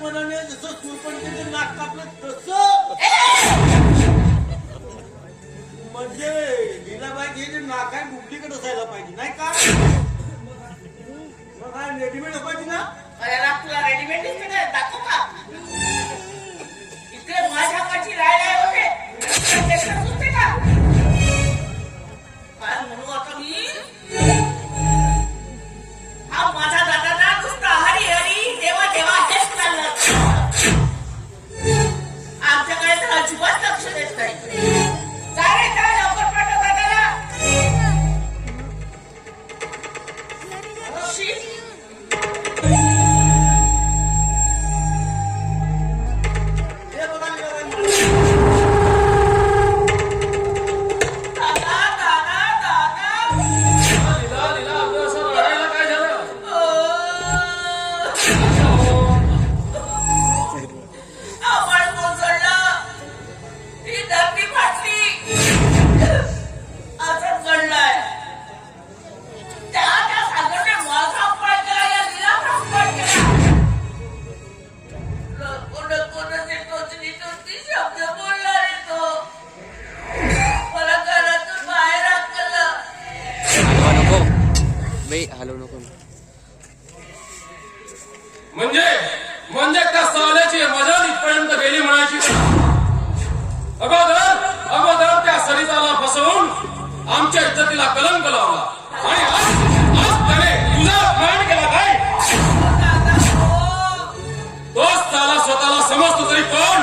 मनाने जसं सुरपंटीचे नाक कापलं तसं म्हणजे लीलाबाई हे नाक आहे डुप्लिकेट असायला पाहिजे नाही का? मग काय रेडीमेड पाहिजे ना? अरे राग तुला रेडीमेड दिसते का? दाखव का? इकडे माझ्या हाताची राय राय होते सुचते का? काय म्हणू आता मी? हा माझा दादा नुसता हरी हरी देवा देवा हेच चाललं. आमच्याकडे तर अजिबात लक्ष देत नाही. चालेल काय लवकर पाठव दादाला. म्हणजे त्या साल्याची मजा इथपर्यंत गेली म्हणायची. अगोदर त्या सरिताला फसवून आमच्या इज्जतीला कलंक लावला आणि आज त्याने तुझा अपमान केला काय? तोच त्याला स्वतःला समजतो तरी कोण?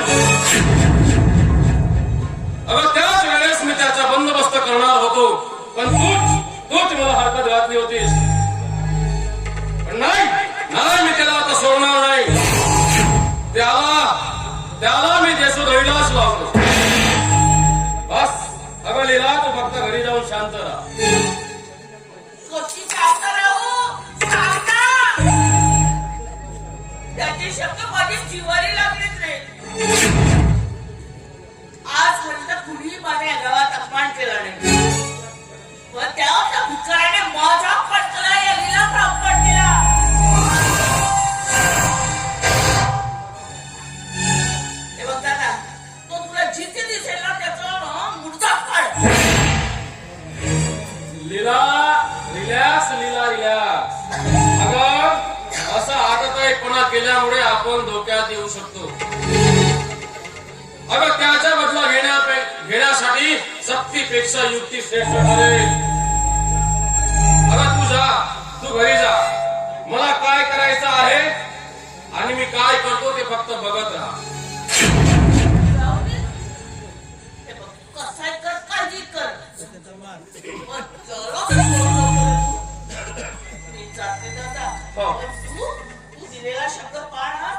अगं त्याच वेळेस मी त्याचा बंदोबस्त करणार होतो पण तूच मला हरकत घातली होतीस. पण नाही मी त्याला आता सोडणार नाही. त्याला मी देशोधडीलाच लावतो. बस अगं लीला तू फक्त घरी जाऊन शांत राहा. कशी शांत राहू? त्याचे शब्द माझी जिवारी लागलेच रे. आज म्हटलं कुणीही माझ्या गावात अपमान केला नाही पण त्या भिकाऱ्याने माझा पटकला या लीलाचा अपमान केला. हे बघ दादा तो तुला जिथे दिसेल ना त्याचा मुर्दा काढ. लीला रिलॅक्स. अगं असं आतापणा केल्यामुळे आपण धोक्यात येऊ शकतो. अगं त्याचा बदला घेण्यासाठी सक्तीपेक्षा युक्ती श्रेष्ठ ठरेल. अगं तू घरी जा. मला काय करायचं आहे आणि मी काय करतो ते फक्त बघत राहा. कसाय कर काळजी कर. मी जाते दादा. तू दिलेला शब्द पाळ हा.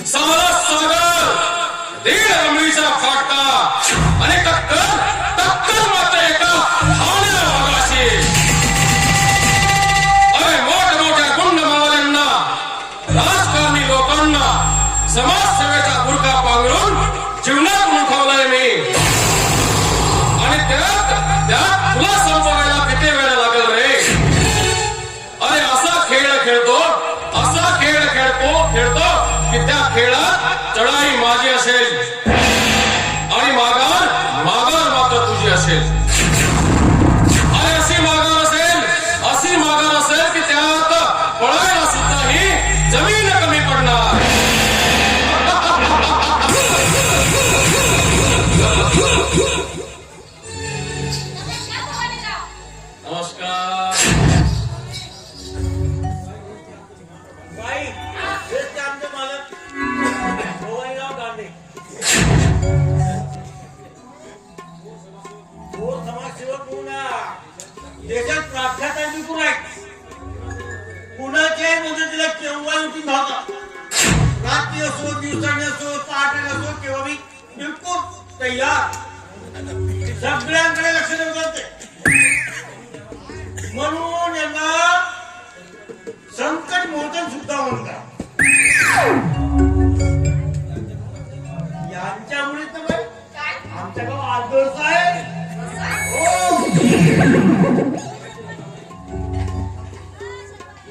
सागर दीड अमळीचा फाटका आणि टक्कर मात्र एका हावण्या वाघाशी. अरे मोठमोठ्या गुंड मावल्यांना राजकारणी लोकांना समाजसेवेचा बुरखा पांघरून जीवनात उठवलाय मी आणि त्यात तुला संपवायला किती वेळ लागेल रे? अरे असा खेळ खेळतो की त्या खेळात चढाई माझी असेल आणि माघार मात्र तुझी असेल. अरे अशी माघार असेल की त्यात पळायला सुद्धा ही जमीन कमी पडणार. नमस्कार. बाई हेच ते आमचे मालक गोवाईराव दांडे. तो समाजसेवक देशात प्राख्यात विकून आहेत. कुणाच्याही मदतीला केव्हा उठून धावतात. रात्री असो दिवसाने असो पहाटे असो केव्हा मी बिलकुल तयार. सगळ्यांकडे लक्ष देतात म्हणून यांना संकट मोचन सुद्धा म्हणतात. यांच्यामुळे तर आमच्या गाव आदर्श आहे.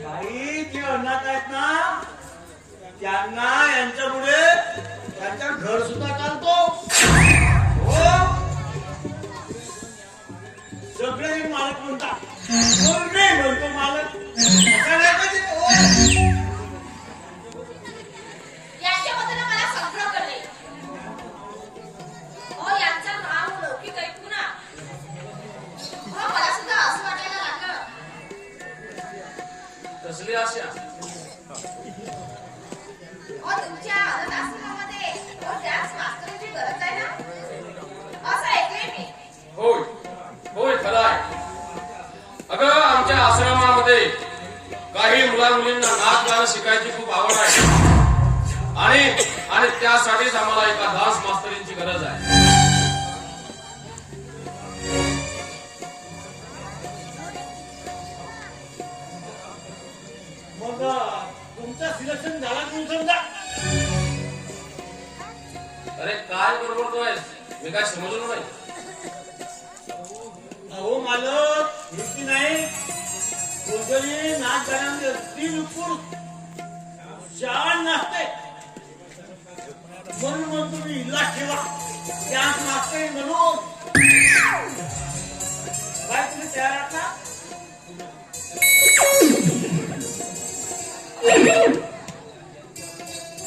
काही जे अनाथ आहेत ना त्यांना यांच्यामुळे त्यांच्या घर सुद्धा चालतो. हो सगळे मालक म्हणतात म्हणतो मालक असं नाही पाहिजे. हो. याच्याबद्दल मला सगळं कळले. हो यांचा नाव लौकिक ऐकू ना हो मला सुद्धा असं वाटायला लागलं. कसली आशा? हो तुमच्या अनाथ आश्रमामध्ये हो त्याच मास्तरांची गरज आहे ना असं ऐकलंय मी. होय होय खरं आहे. अगं आमच्या आश्रमामध्ये काही मुलांमुलींना नाच गाणं शिकायची खूप आवड आहे आणि त्यासाठीच आम्हाला एका डान्स मास्तरींची गरज आहे. मग तुमचं सिलेक्शन झाला म्हणून समजा. अरे काय बरोबर मी काय समजलो नाही. अहो मालक इतकी नाही कोणतरी नाच गाण्यामध्ये अगदी विपुल छान नाचते म्हणून मग तुम्ही इलाज ठेवा त्याच नाचते म्हणून. काय तुम्ही तयार आहात ना?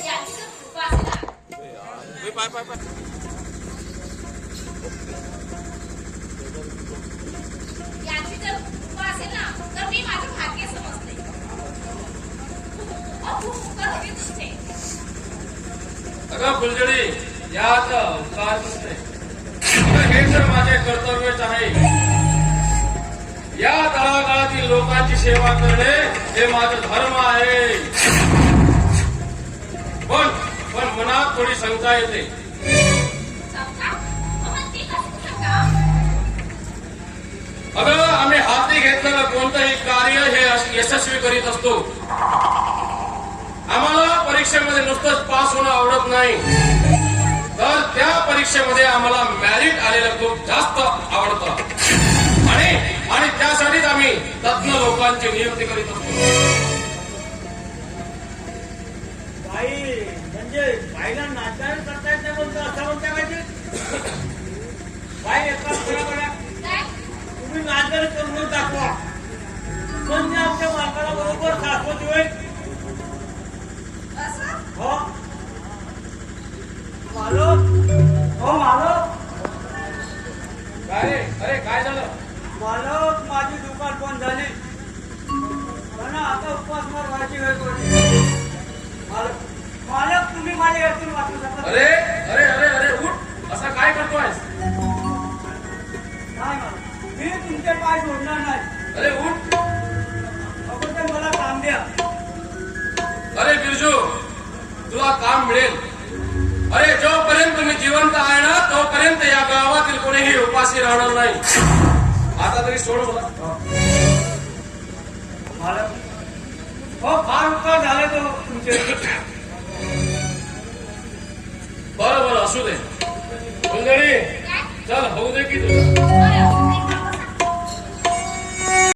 याची जर कृपा असेल ना याची जर कृपा असेल ना तर मी माझं भाग्य समजते. खूप उपकार होते तुमचे. अगं फुलझडी यात उपकार नसते. अगं हे तर माझे कर्तव्यच आहे. या तळागाळातील लोकांची सेवा करणे हे माझं धर्म आहे. पण मनात थोडी शंका येते. समजा मग ती कशी शंका? अगं आम्ही हाती घेतलेलं कोणतंही कार्य हे यशस्वी करीत असतो. आम्हाला परीक्षेमध्ये नुसतंच पास होणं आवडत नाही तर त्या परीक्षेमध्ये आम्हाला मेरिट आलेलं खूप जास्त आवडतं आणि त्यासाठीच आम्ही तज्ञ लोकांची नियुक्ती करीत असतो. बाई म्हणजे बाईला नाचगाणं करता येत नाही म्हणतो असं म्हणता पाहिजे. बाई एका बरोबर काय तुम्ही नाचगाणं करून दाखवा म्हणजे आमच्या मालकाला बरोबर शाश्वती होईल. असं हो मालक हो मालक काय रे? अरे काय झालं? मालक माझी दुकान बंद झाली पण आता उपासमार व्हायची वेळ पडली. मालक तुम्ही माझ्या यातून वाचू शकता. अरे अरे अरे अरे उठ. असा काय करतोय? नाही मालक मी तुमचे पाय सोडणार नाही. अरे उठ. अगोदर मला काम द्या. अरे बिरजू तुला काम मिळेल. अरे जोपर्यंत मी जिवंत आहे ना तोपर्यंत या गावातील कोणीही उपाशी राहणार नाही. आता तरी सोड मला. मालक हो फार उपकार झाले तो तुमचे. बरं असू दे. मंडळी काय चल होऊ दे की तुझं. बरं